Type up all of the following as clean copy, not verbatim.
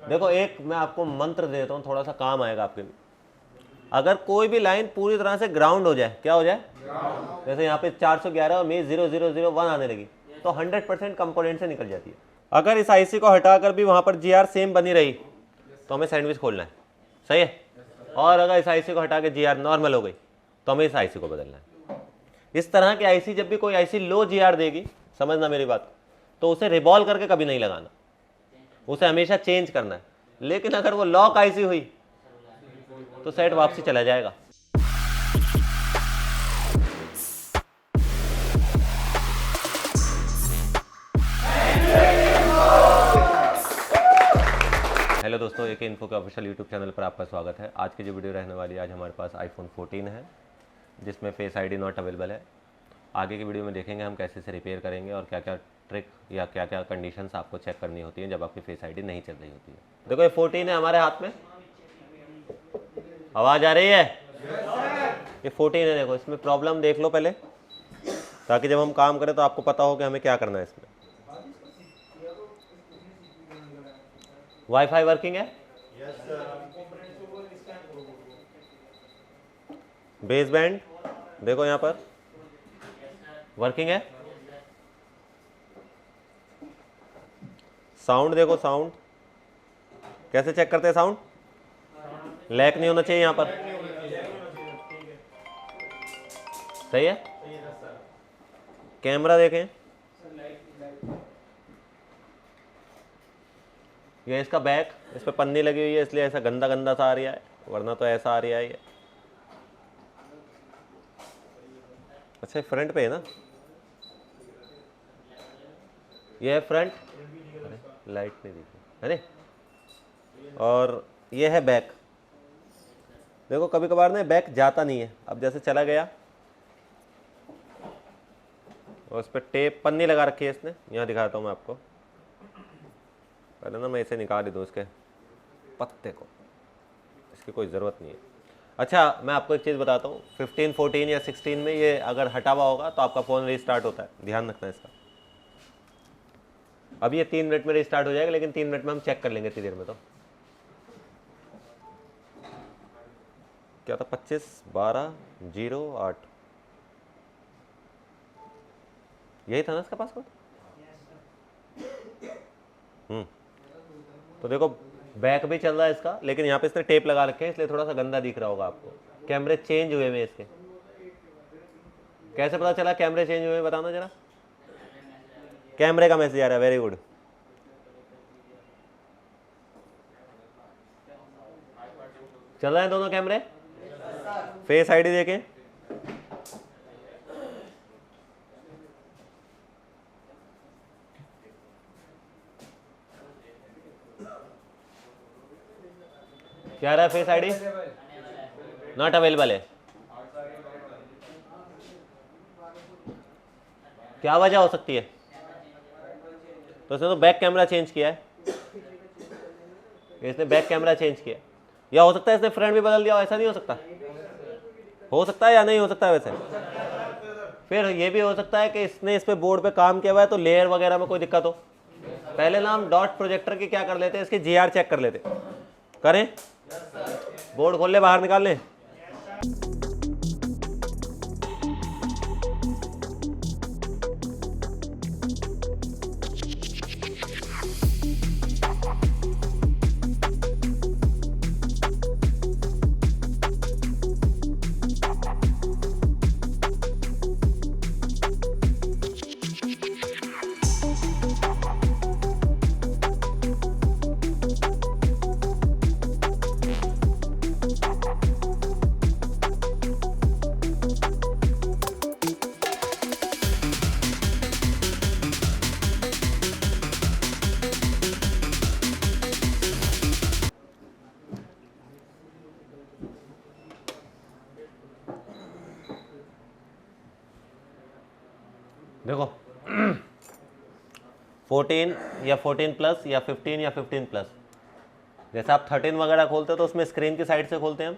देखो एक मैं आपको मंत्र देता हूँ, थोड़ा सा काम आएगा आपके भी। अगर कोई भी लाइन पूरी तरह से ग्राउंड हो जाए, क्या हो जाए, जैसे यहाँ पे 411 और मेरी 0001 आने लगी, तो 100% कंपोनेंट से निकल जाती है। अगर इस आईसी को हटाकर भी वहाँ पर जीआर सेम बनी रही तो हमें सैंडविच खोलना है, सही है। और अगर इस आईसी को हटा के जीआर नॉर्मल हो गई तो हमें इस आईसी को बदलना है। इस तरह की आईसी जब भी कोई आईसी लो जीआर देगी, समझना मेरी बात, तो उसे रिवॉल्व करके कभी नहीं लगाना, उसे हमेशा चेंज करना है। लेकिन अगर वो लॉक आईसी हुई तो सेट वापसी चला जाएगा। हेलो दोस्तों, AK इन्फो के ऑफिशियल यूट्यूब चैनल पर आपका स्वागत है। आज की जो वीडियो रहने वाली है, आज हमारे पास iPhone 14 है जिसमें फेस आईडी नॉट अवेलेबल है। आगे की वीडियो में देखेंगे हम कैसे इसे रिपेयर करेंगे और क्या क्या ट्रिक या क्या क्या कंडीशंस आपको चेक करनी होती हैं जब आपकी फेस आईडी नहीं चल रही होती है। देखो ये 14 है हमारे हाथ में, आवाज़ आ रही है? ये 14 है, देखो इसमें प्रॉब्लम देख लो पहले, ताकि जब हम काम करें तो आपको पता हो कि हमें क्या करना है। इसमें वाईफाई वर्किंग है, बेस बैंड देखो यहाँ पर वर्किंग है, साउंड देखो, साउंड कैसे चेक करते हैं, साउंड लैक नहीं होना चाहिए यहाँ पर, सही है। कैमरा देखें, ये इसका बैक, इस पर पन्नी लगी हुई है इसलिए ऐसा गंदा गंदा सा आ रहा है, वरना तो ऐसा आ रहा है ये। अच्छा फ्रंट पे है ना, ये है फ्रंट, अरे लाइट नहीं दिखी, अरे। और ये है बैक, देखो कभी कभार ना बैक जाता नहीं है, अब जैसे चला गया और उस पर टेप पन्नी लगा रखी है इसने, यहाँ दिखाता हूँ मैं आपको। पहले ना मैं इसे निकाल ही दूँ इसके पत्ते को, इसकी कोई ज़रूरत नहीं है। अच्छा मैं आपको एक चीज़ बताता हूँ, 15, 14 या 16 में ये अगर हटा हुआ होगा तो आपका फ़ोन रीस्टार्ट होता है, ध्यान रखना इसका। अब ये 3 मिनट में रीस्टार्ट हो जाएगा, लेकिन 3 मिनट में हम चेक कर लेंगे इतनी देर में। तो क्या था, 25/12/08 यही था ना इसका पासवर्ड। तो देखो बैक भी चल रहा है इसका, लेकिन यहाँ पे इसने टेप लगा रखे हैं इसलिए थोड़ा सा गंदा दिख रहा होगा आपको। कैमरे चेंज हुए हैं इसके, कैसे पता चला कैमरे चेंज हुए हैं, बताना जरा। कैमरे का मैसेज आ रहा है, वेरी गुड। चल रहे हैं दोनों कैमरे, फेस आईडी देखें, क्या रहा है, फेस आईडी नॉट अवेलेबल है। क्या वजह हो सकती है? तो इसने तो बैक कैमरा चेंज किया है, इसने बैक कैमरा चेंज किया, या हो सकता है इसने फ्रंट भी बदल दिया हो, ऐसा नहीं हो सकता? हो सकता है या नहीं हो सकता है वैसे? फिर ये भी हो सकता है कि इसने इस पे बोर्ड पे काम किया हुआ है तो लेयर वगैरह में कोई दिक्कत हो। पहले ना हम डॉट प्रोजेक्टर की क्या कर लेते हैं, इसकी जीआर चेक कर लेते, करें, बोर्ड खोल ले, बाहर निकाल लें। देखो 14 या 14 प्लस या 15 या 15 प्लस, जैसे आप 13 वगैरह खोलते हो तो उसमें स्क्रीन की साइड से खोलते हैं हम।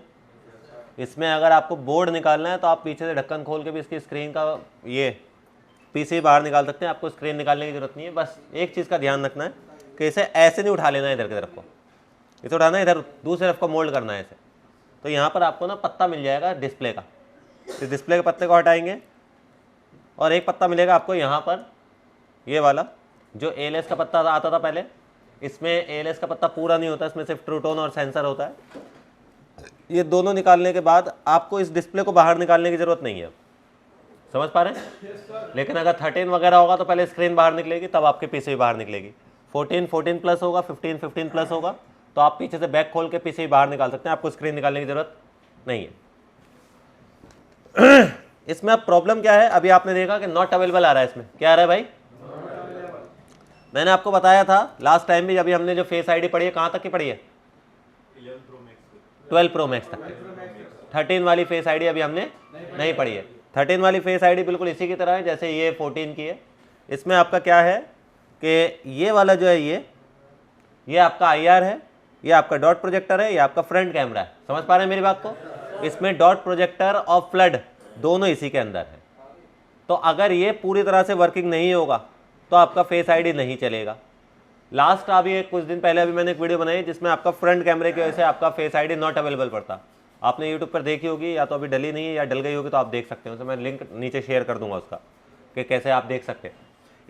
इसमें अगर आपको बोर्ड निकालना है तो आप पीछे से ढक्कन खोल के भी इसकी स्क्रीन का ये पीसी बाहर निकाल सकते हैं, आपको स्क्रीन निकालने की जरूरत नहीं है। बस एक चीज़ का ध्यान रखना है कि इसे ऐसे नहीं उठा लेना है इधर की तरफ को, इसे उठाना, इधर दूसरी तरफ को मोल्ड करना है इसे। तो यहाँ पर आपको ना पत्ता मिल जाएगा डिस्प्ले का, तो डिस्प्ले के पत्ते को हटाएंगे और एक पत्ता मिलेगा आपको यहाँ पर, ये वाला जो ALS का पत्ता आता था पहले। इसमें ALS का पत्ता पूरा नहीं होता, इसमें सिर्फ ट्रू टोन और सेंसर होता है। ये दोनों निकालने के बाद आपको इस डिस्प्ले को बाहर निकालने की ज़रूरत नहीं है, समझ पा रहे हैं। लेकिन अगर 13 वगैरह होगा तो पहले स्क्रीन बाहर निकलेगी, तब आपके पीछे भी बाहर निकलेगी। 14 प्लस होगा, 15 प्लस होगा, तो आप पीछे से बैक खोल के पीछे ही बाहर निकाल सकते हैं, आपको स्क्रीन निकालने की ज़रूरत नहीं है। इसमें अब प्रॉब्लम क्या है, अभी आपने देखा कि नॉट अवेलेबल आ रहा है। इसमें क्या आ रहा है भाई? मैंने आपको बताया था लास्ट टाइम भी, अभी हमने जो फेस आईडी पढ़ी है कहाँ तक की पढ़ी है? 12 प्रो मैक्स तक की। 13 वाली फेस आईडी अभी हमने नहीं पढ़ी है। 13 वाली फेस आईडी बिल्कुल इसी की तरह है जैसे ये 14 की है। इसमें आपका क्या है कि ये वाला जो है ये आपका IR है, ये आपका डॉट प्रोजेक्टर है, ये आपका फ्रंट कैमरा है। समझ पा रहे हैं मेरी बात को? इसमें डॉट प्रोजेक्टर और फ्लड दोनों इसी के अंदर है। तो अगर ये पूरी तरह से वर्किंग नहीं होगा तो आपका फेस आईडी नहीं चलेगा। लास्ट अभी कुछ दिन पहले अभी मैंने एक वीडियो बनाई जिसमें आपका फ्रंट कैमरे की वजह से आपका फेस आईडी नॉट अवेलेबल पड़ता। आपने यूट्यूब पर देखी होगी, या तो अभी डली नहीं है या डल गई होगी, तो आप देख सकते हो। तो मैं लिंक नीचे शेयर कर दूंगा उसका कि कैसे आप देख सकते हैं।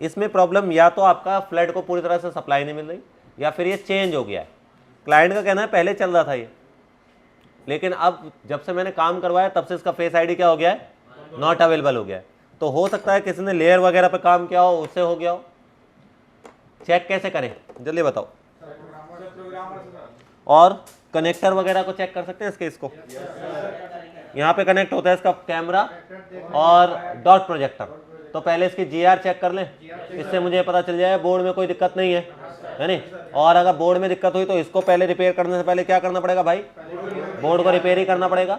इसमें प्रॉब्लम या तो आपका फ्लड को पूरी तरह से सप्लाई नहीं मिल रही, या फिर ये चेंज हो गया है। क्लाइंट का कहना है पहले चल रहा था ये, लेकिन अब जब से मैंने काम करवाया तब से इसका फेस आईडी क्या हो गया है? नॉट अवेलेबल हो गया है। तो हो सकता है किसी ने लेयर वगैरह पे काम किया हो, उससे हो गया हो। चेक कैसे करें जल्दी बताओ। और कनेक्टर वगैरह को चेक कर सकते हैं इसको। यहाँ पे कनेक्ट होता है इसका कैमरा और डॉट प्रोजेक्टर। तो पहले इसकी GR चेक कर लें, इससे मुझे पता चल जाए बोर्ड में कोई दिक्कत नहीं है नहीं। और अगर बोर्ड में दिक्कत हुई तो इसको पहले रिपेयर करने से पहले क्या करना पड़ेगा भाई? बोर्ड को रिपेयर ही करना पड़ेगा।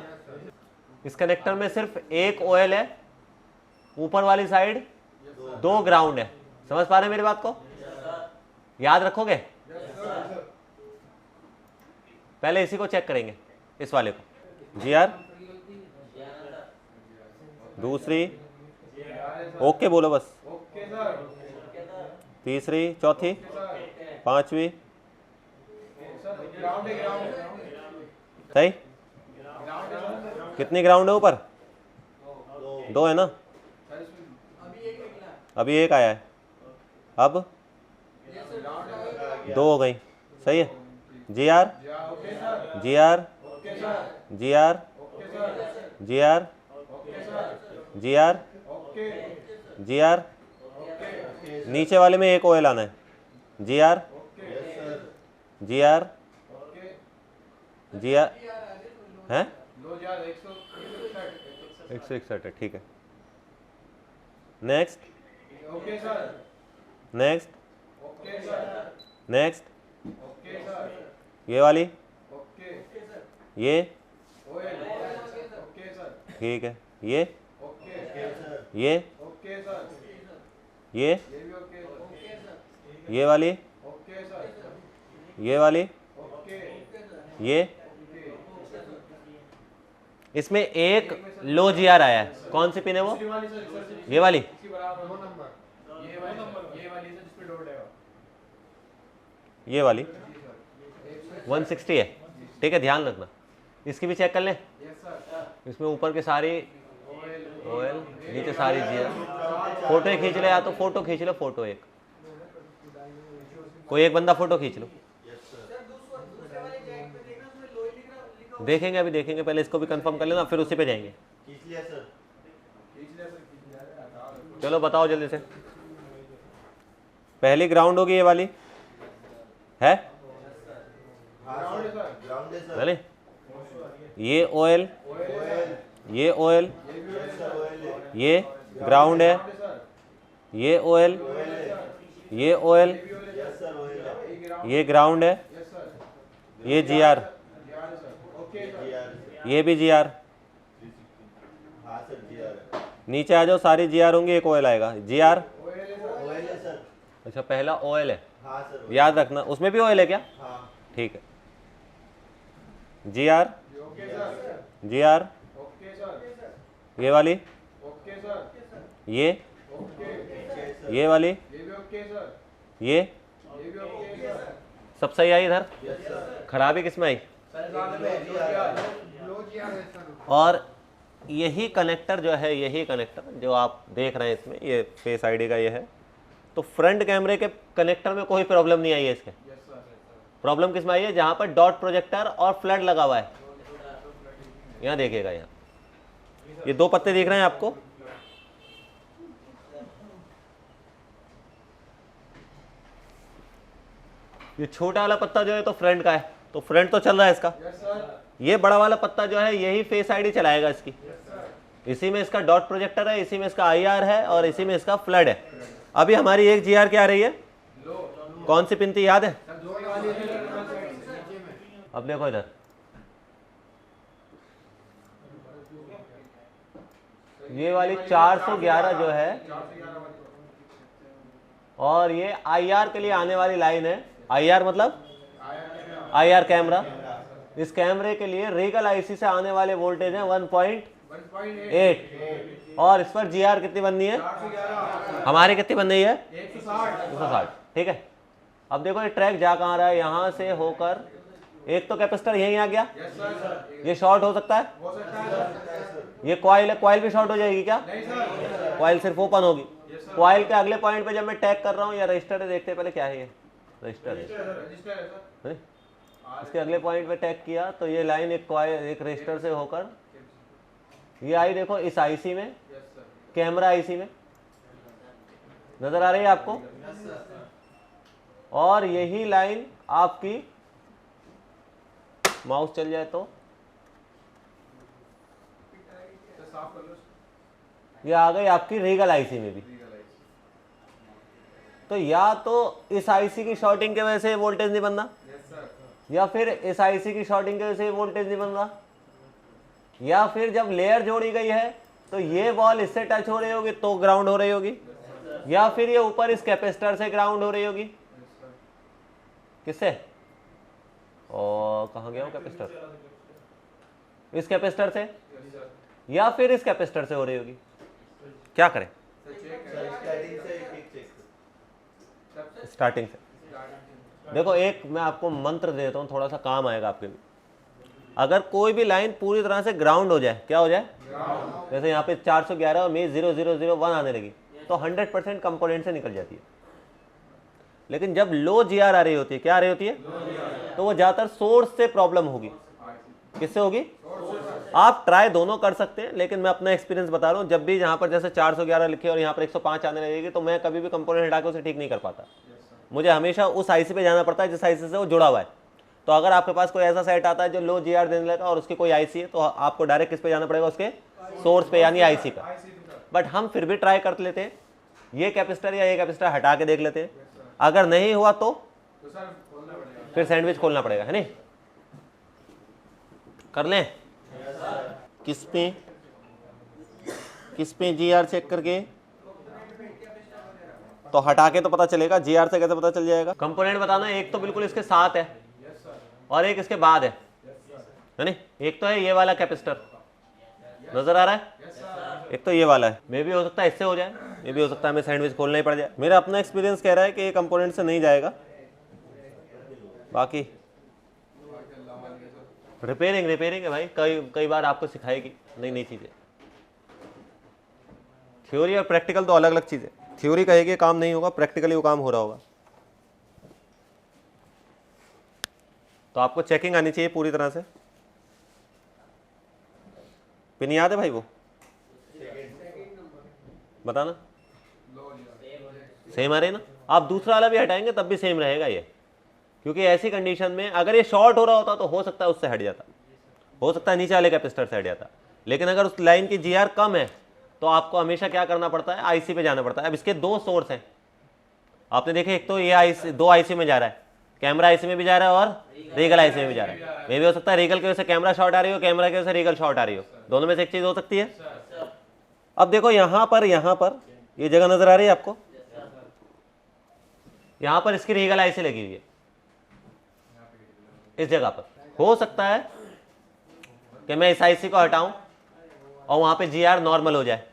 इस कनेक्टर में सिर्फ एक OL है, ऊपर वाली साइड 2 ग्राउंड है। समझ पा रहे हैं मेरी बात को? याद रखोगे? पहले इसी को चेक करेंगे, इस वाले को GR, दूसरी ओके बोलो बस, तीसरी, चौथी, पांचवी, सही। कितनी ग्राउंड है ऊपर? 2 है ना? अभी एक आया है, अब 2 हो गई, सही है। GR GR GR GR GR GR, नीचे वाले में एक OL आना है। GR GR GR है 161 है, ठीक है। नेक्स्ट नेक्स्ट नेक्स्ट, ये वाली, ये ठीक है, ये वाली, ये वाली, ये। इसमें एक लो GR आया है, कौन सी पिन है वो? ये वाली। ये वाली 160 है, ठीक है, ध्यान रखना। इसकी भी चेक कर लें। इसमें ऊपर के सारी OL, नीचे सारी GR। फोटो ही खींच ले, या तो फोटो खींच लो, फोटो एक, कोई एक बंदा फोटो खींच लो। देखेंगे, अभी देखेंगे, पहले इसको भी कंफर्म कर लेना, फिर उसी पे जाएंगे। चलो बताओ जल्दी से। पहली ग्राउंड होगी ये वाली है, चले। ये OL, ये OL, ये ग्राउंड है, ये OL, ये OL, ये ग्राउंड है, ये GR, ये भी GR। नीचे आ जाओ, सारी GR होंगी, एक OL आएगा। GR, अच्छा पहला OL है, याद रखना। उसमें भी OL है क्या? ठीक है। GR GR, ये वाली, ये वाली, ये सब सही आई इधर? खराबी किसमें आई? और यही कनेक्टर जो है, यही कनेक्टर जो आप देख रहे हैं इसमें, ये फेस आईडी का ये है, तो फ्रंट कैमरे के कनेक्टर में कोई प्रॉब्लम नहीं आई है इसके। प्रॉब्लम किस में आई है? जहां पर डॉट प्रोजेक्टर और फ्लड लगा हुआ है। यहां देखिएगा, यहाँ ये दो पत्ते दिख रहे हैं आपको, ये छोटा वाला पत्ता जो है तो फ्रंट का है, तो फ्रंट तो चल रहा है इसका। ये बड़ा वाला पत्ता जो है यही फेस आईडी चलाएगा इसकी। इसी में इसका डॉट प्रोजेक्टर है, इसी में इसका आईआर है और इसी में इसका फ्लड है। अभी हमारी एक जीआर क्या आ रही है? कौन सी पिन थी याद है? अब देखो इधर, ये वाली 411 जो है, और ये आईआर के लिए आने वाली लाइन है। आईआर मतलब आईआर कैमरा। इस कैमरे के लिए रीगल आईसी से आने वाले वोल्टेज है 1.8 और इस पर जीआर कितनी बननी है? हमारी कितनी बन रही है? 160। ठीक है, अब देखो ये ट्रैक जा कहाँ रहा है? यहां से होकर एक तो कैपेसिटर यहीं आ गया, ये शॉर्ट हो सकता है, ये कॉइल है, कॉइल भी शॉर्ट हो जाएगी क्या? कॉइल सिर्फ ओपन होगी। कॉइल के अगले पॉइंट पे जब मैं टैग कर रहा हूँ, या रजिस्टर है, देखते पहले क्या है, ये रजिस्टर है। इसके अगले पॉइंट पे टैग किया तो ये लाइन एक कॉइल, एक रजिस्टर से होकर ये आई, देखो इस आईसी में, कैमरा आईसी में नजर आ रही है आपको। और यही लाइन आपकी, माउस चल जाए तो ये आ गई आपकी रीगल आईसी में भी। तो या तो इस आईसी की शॉर्टिंग की वजह से वोल्टेज नहीं बन रहा, या फिर इस आईसी की शॉर्टिंग की वजह से वोल्टेज नहीं बन रहा, या फिर जब लेयर जोड़ी गई है तो ये वॉल इससे टच हो रही होगी तो ग्राउंड हो रही होगी, या फिर ये ऊपर इस कैपेसिटर से ग्राउंड हो रही होगी। किससे? और कहाँ गया वो कैपेसिटर? इस कैपेसिटर से, या फिर इस कैपेसिटर से हो रही होगी। क्या करें? स्टार्टिंग से देखो, एक मैं आपको मंत्र देता हूं, थोड़ा सा काम आएगा आपके भी। अगर कोई भी लाइन पूरी तरह से ग्राउंड हो जाए, क्या हो जाए? जैसे यहाँ पे 411 और में 0001 आने लगी तो 100% कंपोनेंट से निकल जाती है। लेकिन जब लो जीआर आ रही होती है, क्या आ रही होती है? तो वो ज्यादातर सोर्स से प्रॉब्लम होगी। किससे होगी? आप ट्राई दोनों कर सकते हैं, लेकिन मैं अपना एक्सपीरियंस बता रहा हूँ, जब भी यहाँ पर जैसे 411 लिखे और यहाँ पर 105 आने लगेगी तो मैं कभी भी कंपोनेंट हटा के उसे ठीक नहीं कर पाता। मुझे हमेशा उस आईसी पे जाना पड़ता है जिस आईसी से वो जुड़ा हुआ है। तो अगर आपके पास कोई ऐसा सेट आता है जो लो जीआर देने लगा और उसकी कोई आईसी है, तो आपको डायरेक्ट किस पे जाना पड़ेगा? उसके सोर्स पे, यानी आईसी पे। बट हम फिर भी ट्राई कर लेते हैं, ये कैपेसिटर या ये कैपेसिटर हटा के देख लेते हैं। अगर नहीं हुआ तो फिर सैंडविच खोलना पड़ेगा, है नहीं? कर लें? किस पे जीआर चेक करके, तो हटा के तो पता चलेगा, जीआर से कैसे पता चल जाएगा? कंपोनेंट बताना, एक तो बिल्कुल इसके साथ है और एक इसके बाद है नहीं? एक तो है ये वाला कैपेसिटर, नजर आ रहा है, एक तो ये वाला है। मे भी हो सकता है इससे हो जाए, ये भी हो सकता है हमें सैंडविच खोलना ही पड़ जाए। मेरा अपना एक्सपीरियंस कह रहा है कि ये कंपोनेंट से नहीं जाएगा। बाकी रिपेयरिंग है भाई, कई बार आपको सिखाएगी नई नई चीजें। थ्योरी और प्रैक्टिकल तो अलग अलग चीज है। थ्योरी कहेगी काम नहीं होगा, प्रैक्टिकली वो काम हो रहा होगा। तो आपको चेकिंग आनी चाहिए पूरी तरह से। पिन याद है भाई? वो बताना, सेम आ रही है ना? आप दूसरा वाला भी हटाएंगे तब भी सेम रहेगा ये, क्योंकि ऐसी कंडीशन में अगर ये शॉर्ट हो रहा होता तो हो सकता है उससे हट जाता, हो सकता है नीचे वाले कैपेसिटर से हट जाता। लेकिन अगर उस लाइन की जीआर कम है तो आपको हमेशा क्या करना पड़ता है? आईसी पे जाना पड़ता है। अब इसके दो सोर्स हैं, आपने देखे, एक तो ये आईसी, दो आईसी में जा रहा है, कैमरा आईसी में भी जा रहा है और रीगल आईसी में भी जा रहा है। मे भी हो सकता है रीगल की वजह से कैमरा शॉर्ट आ रही हो, कैमरा की वजह से रीगल शॉर्ट आ रही हो, दोनों में से एक चीज हो सकती है। अब देखो यहां पर ये जगह नजर आ रही है आपको, यहां पर इसकी रीगल आईसी लगी हुई है। इस जगह पर हो सकता है कि मैं इस आईसी को हटाऊं और वहां पे जीआर नॉर्मल हो जाए,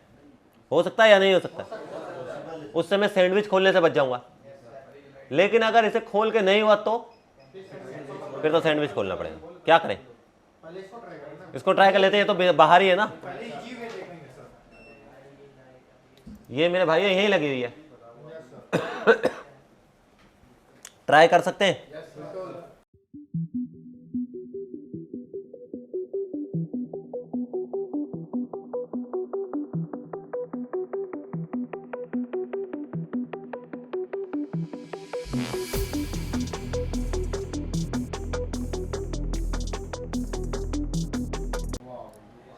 हो सकता है या नहीं हो सकता? उससे मैं सैंडविच खोलने से बच जाऊंगा। लेकिन अगर इसे खोल के नहीं हुआ तो फिर तो सैंडविच खोलना पड़ेगा। क्या करें, इसको ट्राई कर लेते हैं, ये तो बाहर ही है ना, ये मेरे भाई यहीं लगी हुई है। ट्राई कर सकते हैं।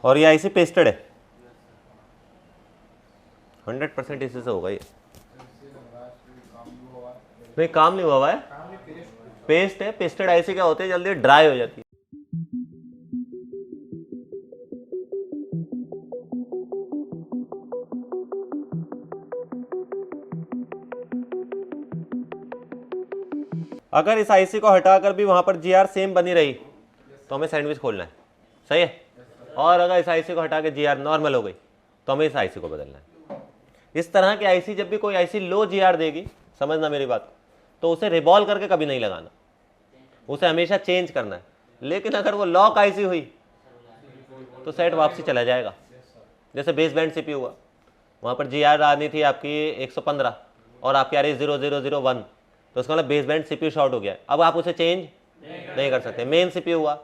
और ये आईसी पेस्टेड है, 100% इसी से होगा ये। नहीं काम नहीं हुआ है, पेस्ट है। पेस्टेड आईसी क्या होती है, जल्दी ड्राई हो जाती है। अगर इस आईसी को हटाकर भी वहां पर जीआर सेम बनी रही तो हमें सैंडविच खोलना है, सही है। और अगर इस आईसी को हटा के जीआर नॉर्मल हो गई तो हमें इस आईसी को बदलना है। इस तरह की आईसी, जब भी कोई आईसी लो जीआर देगी, समझना मेरी बात को, तो उसे रिवॉल्व करके कभी नहीं लगाना, उसे हमेशा चेंज करना है। लेकिन अगर वो लॉक आईसी हुई तो सेट वापसी चला जाएगा। जैसे बेस बैंड सीपीयू हुआ, वहाँ पर जीआर आनी थी आपकी 115 और आपकी आ रही 0001, तो उसका मतलब बेस बैंड सीपीयू शॉर्ट हो गया। अब आप उसे चेंज नहीं कर सकते। मेन सीपीयू हुआ,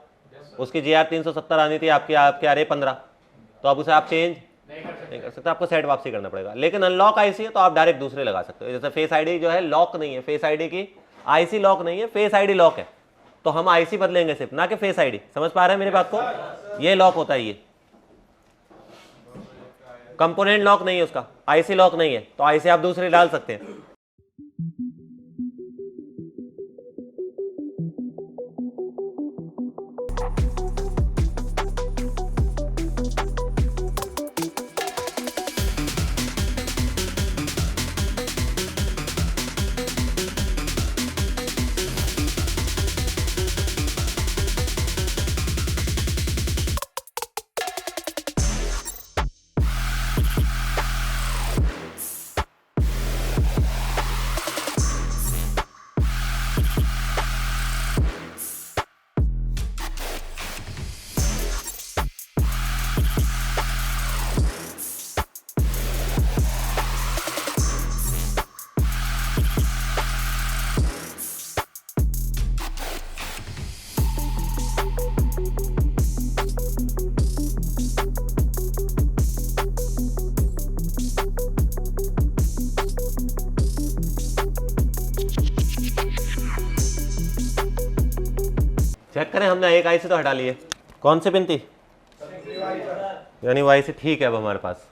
उसकी जीआर 370 आनी थी, आपकी आ रही 15, तो अब उसे आप चेंज नहीं कर सकते, आपको सेट वापसी करना पड़ेगा। लेकिन अनलॉक आईसी है तो आप डायरेक्ट दूसरे लगा सकते हो। जैसे फेस आईडी जो है लॉक नहीं है, फेस आईडी की आईसी लॉक नहीं है, फेस आईडी लॉक है, तो हम आईसी बदलेंगे सिर्फ, ना कि फेस आईडी। समझ पा रहे हैं मेरी बात को, ये लॉक होता है, ये कंपोनेंट लॉक नहीं है उसका, आईसी लॉक नहीं है, तो आईसी आप दूसरी डाल सकते हैं। चेक करें, हमने एक आईसी तो हटा ली है। कौन सी पिन थी, यानी वो आईसी ठीक है अब हमारे पास।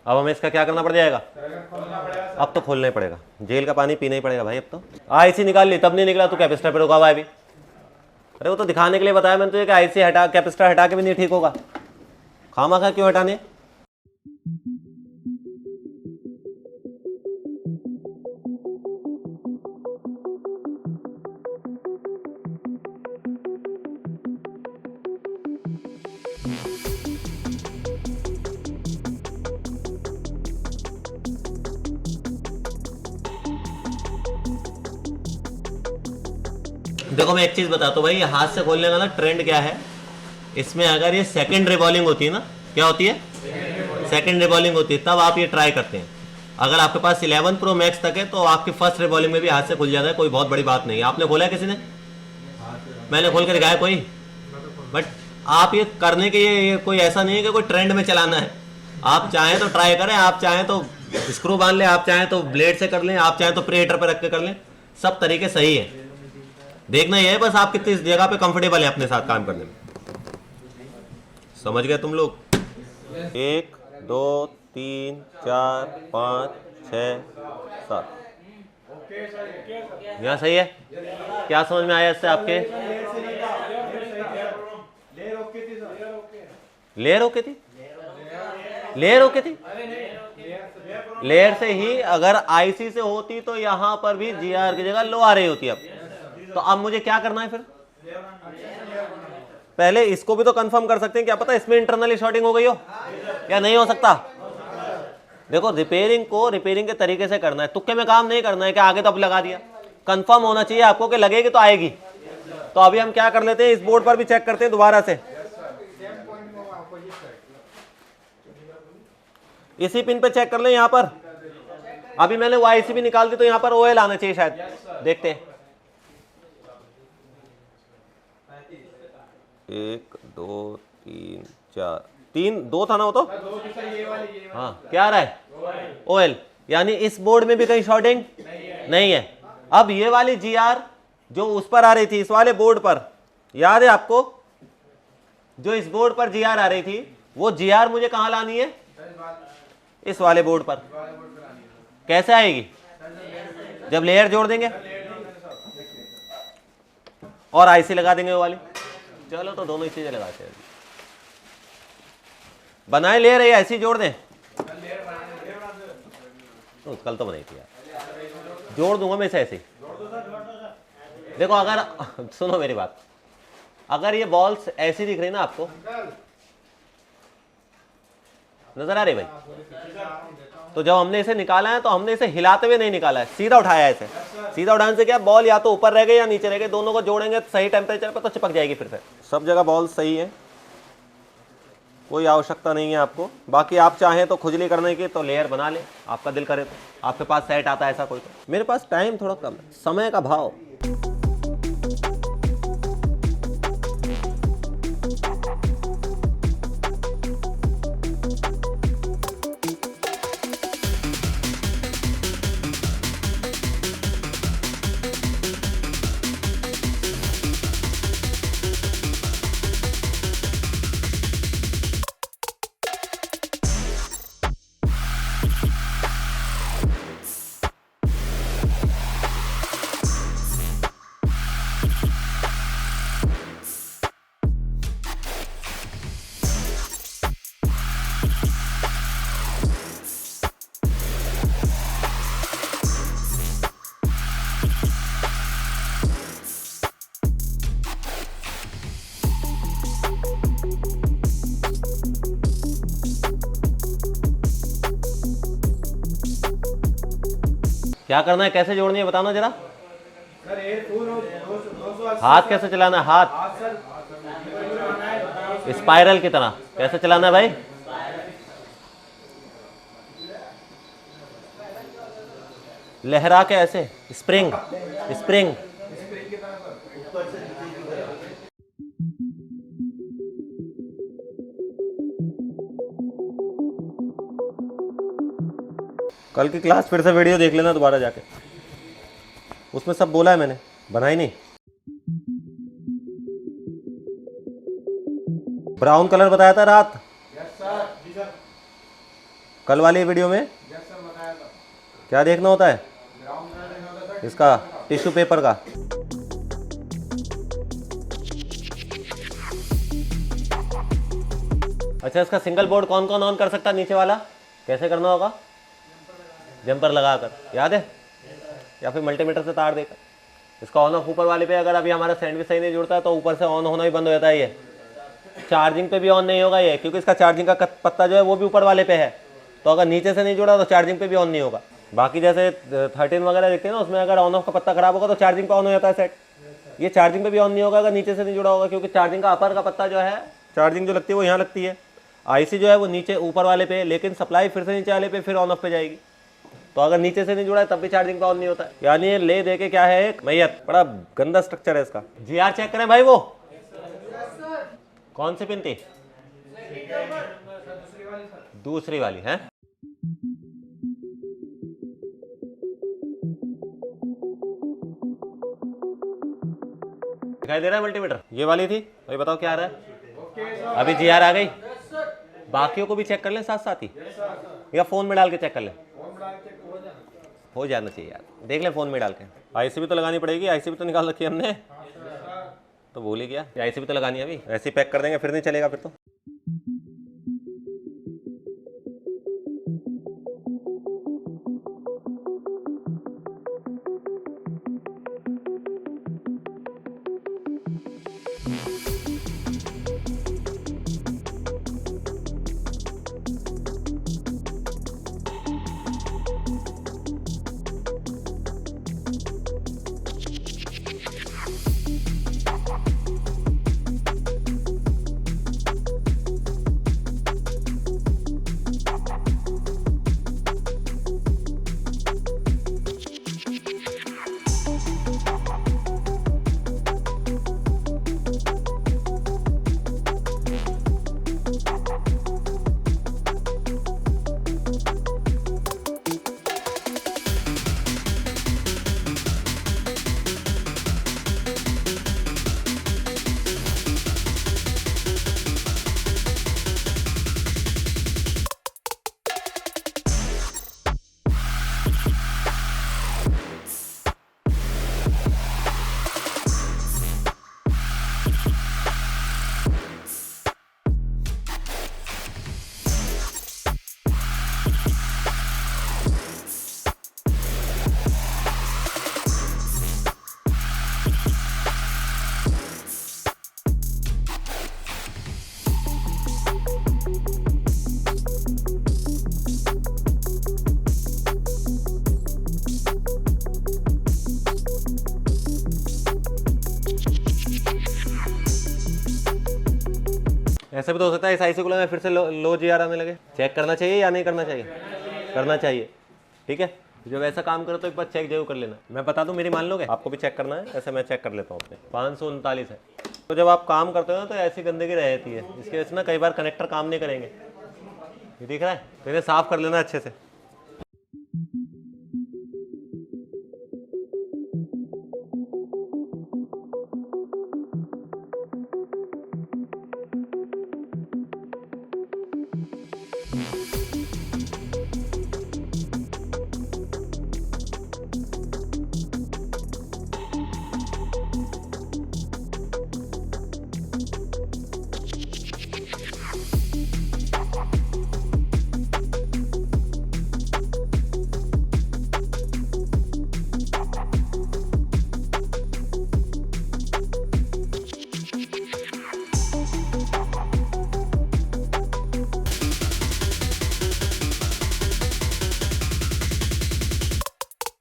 अब हमें इसका क्या करना पड़ जाएगा, अब तो खोलना ही पड़ेगा, जेल का पानी पीना ही पड़ेगा भाई। अब तो आईसी निकाल ली, तब नहीं निकला तो कैपेसिटर पे रुका हुआ है अभी। अरे वो तो दिखाने के लिए बताया मैंने तुझे कि आईसी हटा, कैपेसिटर हटा के भी नहीं ठीक होगा, खामा क्यों हटाने। देखो मैं एक चीज बताता हूँ भाई, हाथ से खोलने का ना ट्रेंड क्या है, इसमें अगर ये सेकंड रिवॉल्विंग होती है ना, क्या होती है, सेकंड रिवॉल्विंग होती है, तब आप ये ट्राई करते हैं। अगर आपके पास 11 प्रो मैक्स तक है तो आपकी फर्स्ट रिवॉल्विंग में भी हाथ से खुल जाता है, कोई बहुत बड़ी बात नहीं है। आपने खोला है किसी ने, मैंने खोल के दिखाया कोई, बट आप ये करने के ये कोई ऐसा नहीं है कि कोई ट्रेंड में चलाना है। आप चाहें तो ट्राई करें, आप चाहें तो स्क्रू बांध लें, आप चाहें तो ब्लेड से कर लें, आप चाहें तो प्रेटर पर रख के कर लें, सब तरीके सही है। देखना यह है बस आप कितनी इस जगह पे कंफर्टेबल है अपने साथ काम करने में। समझ गए तुम लोग, 1 2 3 4 5 6 7, यहाँ सही है। क्या समझ में आया इससे आपके, लेयर ओके थी, लेयर ओके थी, लेयर से ही अगर आईसी से होती तो यहां पर भी जीआर की जगह लो आ रही होती। अब तो अब मुझे क्या करना है फिर, पहले इसको भी तो कंफर्म कर सकते हैं, क्या पता इसमें इंटरनली शॉर्टिंग हो गई हो या नहीं हो सकता। देखो रिपेयरिंग को रिपेयरिंग के तरीके से करना है, तुक्के में काम नहीं करना है कि आगे तो अब लगा दिया। कंफर्म होना चाहिए आपको कि लगेगी तो आएगी, तो अभी हम क्या कर लेते हैं, इस बोर्ड पर भी चेक करते हैं दोबारा से। इसी पिन पे चेक कर ले, यहां पर अभी मैंने वो आईसी भी निकाल दी, तो यहां पर ओएल आना चाहिए शायद, देखते हैं। 1 2 3 4 3 2 था ना वो तो, हाँ क्या आ रहा है ओएल, यानी इस बोर्ड में भी कहीं शॉर्टिंग नहीं है। अब ये वाली जीआर जो उस पर आ रही थी, इस वाले बोर्ड पर, याद है आपको, जो इस बोर्ड पर जीआर आ रही थी, वो जीआर मुझे कहां लानी है, इस वाले बोर्ड पर। कैसे आएगी, जब लेयर जोड़ देंगे और आईसी लगा देंगे वो वाली। चलो तो दोनों ही चीजें लगाते हैं, बनाए लेयर है, ऐसी जोड़ दें, तो कल तो बनाई थी यार, जोड़ दूंगा मैं इसे ऐसे। देखो अगर सुनो मेरी बात, अगर ये बॉल्स ऐसी दिख रही ना आपको, नजर आ रही भाई, तो जब हमने इसे निकाला है तो हमने इसे हिलाते हुए नहीं निकाला है, सीधा उठाया है इसे। सीधा उठाने से क्या, बॉल या तो ऊपर रह गई या नीचे रह गई, दोनों को जोड़ेंगे तो सही टेम्परेचर पर तो चिपक जाएगी फिर से। सब जगह बॉल सही है, कोई आवश्यकता नहीं है आपको। बाकी आप चाहें तो खुजली करने की तो लेयर बना ले, आपका दिल करे तो। आपके पास सेट आता है ऐसा कोई तो। मेरे पास टाइम थोड़ा कम है, समय का भाव। क्या करना है, कैसे जोड़नी है बताना जरा। हाथ कैसे चलाना है, हाथ स्पाइरल की तरह कैसे चलाना है भाई। लहरा के ऐसे, स्प्रिंग स्प्रिंग। कल की क्लास फिर से वीडियो देख लेना दोबारा जाके, उसमें सब बोला है मैंने, बनाई नहीं। ब्राउन कलर बताया था रात कल वाली वीडियो में। क्या देखना होता है इसका, टिश्यू पेपर का। अच्छा, इसका सिंगल बोर्ड कौन कौन ऑन कर सकता है, नीचे वाला कैसे करना होगा, जंपर लगाकर, याद है, या फिर मल्टीमीटर से तार देकर। इसका ऑन ऑफ ऊपर वाले पे, अगर अभी हमारा सैंडविच सही नहीं जुड़ता है तो ऊपर से ऑन होना ही बंद हो जाता है। ये चार्जिंग पे भी ऑन नहीं होगा ये, क्योंकि इसका चार्जिंग का पत्ता जो है वो भी ऊपर वाले पे है, तो अगर नीचे से नहीं जुड़ा तो चार्जिंग पे भी ऑन नहीं होगा। बाकी जैसे 13 वगैरह देखते हैं ना, उसमें अगर ऑन ऑफ का पत्ता खराब होगा तो चार्जिंग पे ऑन हो जाता है सेट। ये चार्जिंग पे भी ऑन नहीं होगा अगर नीचे से नहीं जुड़ा होगा, क्योंकि चार्जिंग का अपर का पत्ता जो है, चार्जिंग जो लगती है वो यहाँ लगती है, आईसी जो है वो नीचे ऊपर वाले पे, लेकिन सप्लाई फिर से नीचे वाले पे, फिर ऑन ऑफ पे जाएगी। तो अगर नीचे से नहीं जुड़ा है तब भी चार्जिंग पे ऑन नहीं होता है। यानी ये ले दे के क्या है, एक मैयत, बड़ा गंदा स्ट्रक्चर है इसका। जीआर चेक करें भाई, वो कौन सी पिन थी, दूसरी वाली है। दिखाई दे रहा है मल्टीमीटर, ये वाली थी भाई, बताओ क्या आ रहा है। अभी जीआर आ गई, बाकियों को भी चेक कर लें साथ साथ ही, या फोन में डाल के चेक कर लें, हो जाना चाहिए यार, देख लें फोन में डाल के। आईसी भी तो लगानी पड़ेगी, आईसी भी तो निकाल रखी है हमने, तो भूल ही गया, आईसी भी तो लगानी है। अभी ऐसे ही पैक कर देंगे, फिर नहीं चलेगा फिर तो। ऐसा भी तो हो सकता है इस आईसी कूलर में फिर से लो जीआर आने लगे। चेक करना चाहिए या नहीं करना चाहिए? करना चाहिए। ठीक है, जब ऐसा काम करो तो एक बार चेक जरूर कर लेना। मैं बता दूं मेरी मान लोगे? आपको भी चेक करना है? ऐसे मैं चेक कर लेता हूँ अपने। 539 है। तो जब आप काम करते हो ना तो ऐसी गंदगी रहती है, इसकी वजह से ना कई बार कनेक्टर काम नहीं करेंगे। ये दिख रहा है, तो इन्हें साफ कर लेना अच्छे से।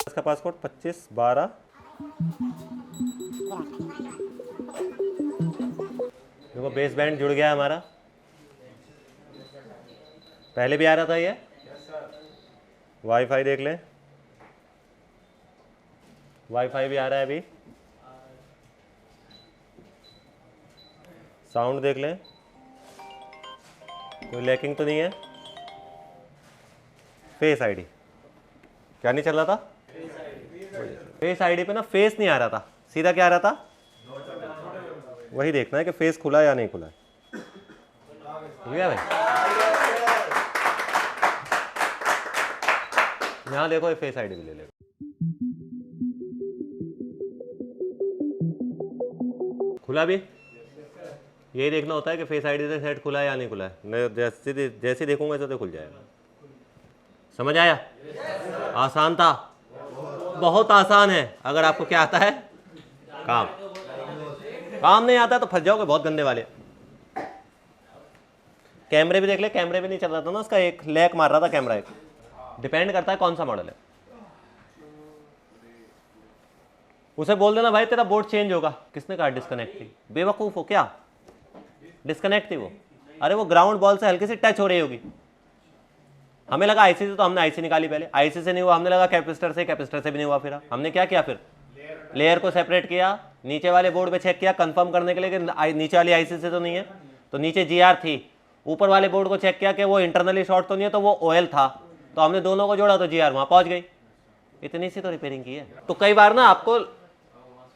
इसका पासपोर्ट 25/12। देखो बेस बैंड जुड़ गया हमारा, पहले भी आ रहा था ये। वाईफाई देख लें, वाईफाई भी आ रहा है अभी। साउंड देख लें, कोई लैकिंग तो नहीं है। फेस आईडी क्या नहीं चल रहा था? फेस आईडी पे ना फेस नहीं आ रहा था, सीधा क्या आ रहा था? वही देखना है कि फेस खुला या नहीं खुला है। हो गया भाई? यहाँ देखो ये फेस आईडी भी ले लेगा। खुला भी यही देखना होता है कि फेस आईडी से सेट खुला है या नहीं खुला है। मैं जैसे देखूंगा वैसे खुल जाएगा। समझ आया? आसान था, बहुत आसान है। अगर आपको क्या आता है? काम नहीं आता तो फंस जाओगे बहुत गंदे वाले। कैमरे भी देख ले, कैमरे भी नहीं चल रहा था ना उसका, एक लैग मार रहा था कैमरा। एक डिपेंड करता है कौन सा मॉडल है। उसे बोल देना भाई तेरा बोर्ड चेंज होगा। किसने कहा डिस्कनेक्ट थी? बेवकूफ हो क्या? डिस्कनेक्ट थी वो। अरे वो ग्राउंड बॉल से हल्की सी टच हो रही होगी। हमें लगा आईसी से, तो हमने आईसी निकाली पहले। आईसी से नहीं हुआ, हमने लगा कैपेसिटर से, कैपेसिटर से भी नहीं हुआ। फिर हमने क्या किया? फिर लेयर को सेपरेट किया, नीचे वाले बोर्ड पे चेक किया कंफर्म करने के लिए कि नीचे वाली आईसी से तो नहीं है। तो नीचे जीआर थी। ऊपर वाले बोर्ड को चेक किया कि वो इंटरनली शॉर्ट तो नहीं है, तो वो ओएल था। तो हमने दोनों को जोड़ा तो जीआर वहां पहुंच गई। इतनी सी तो रिपेयरिंग की है। तो कई बार ना आपको,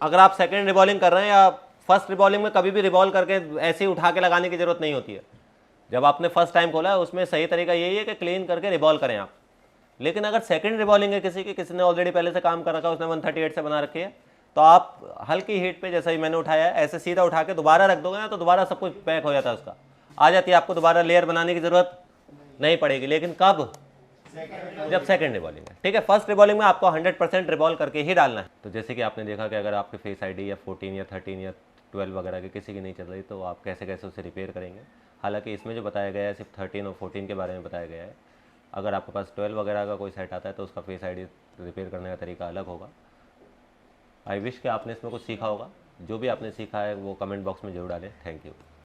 अगर आप सेकेंड रिबॉलिंग कर रहे हैं या फर्स्ट रिबॉलिंग में, कभी भी रिबॉल्व करके ऐसे ही उठा के लगाने की जरूरत नहीं होती है। जब आपने फर्स्ट टाइम खोला है उसमें सही तरीका यही है कि क्लीन करके रिबॉल्व करें आप। लेकिन अगर सेकंड रिबॉलिंग है किसी की, किसी ने ऑलरेडी पहले से काम कर रखा है, उसने 138 से बना रखी है, तो आप हल्की हीट पे, जैसा ही मैंने उठाया है ऐसे सीधा उठा के दोबारा रख दोगे ना, तो दोबारा सब कुछ पैक हो जाता है, उसका आ जाती है। आपको दोबारा लेयर बनाने की जरूरत नहीं पड़ेगी। लेकिन कब? जब सेकंड रिबॉलिंग है। ठीक है, फर्स्ट रिबॉलिंग में आपको 100% रिबॉल्व करके ही डालना है। तो जैसे कि आपने देखा कि अगर आपके फेस आईडी या 14 या 13 या 12 वगैरह की किसी की नहीं चल रही, तो आप कैसे कैसे उसे रिपेयर करेंगे। हालांकि इसमें जो बताया गया है सिर्फ 13 और 14 के बारे में बताया गया है। अगर आपके पास 12 वगैरह का कोई सेट आता है तो उसका फेस आईडी रिपेयर करने का तरीका अलग होगा। आई विश कि आपने इसमें कुछ सीखा होगा। जो भी आपने सीखा है वो कमेंट बॉक्स में जरूर डालें। Thank you.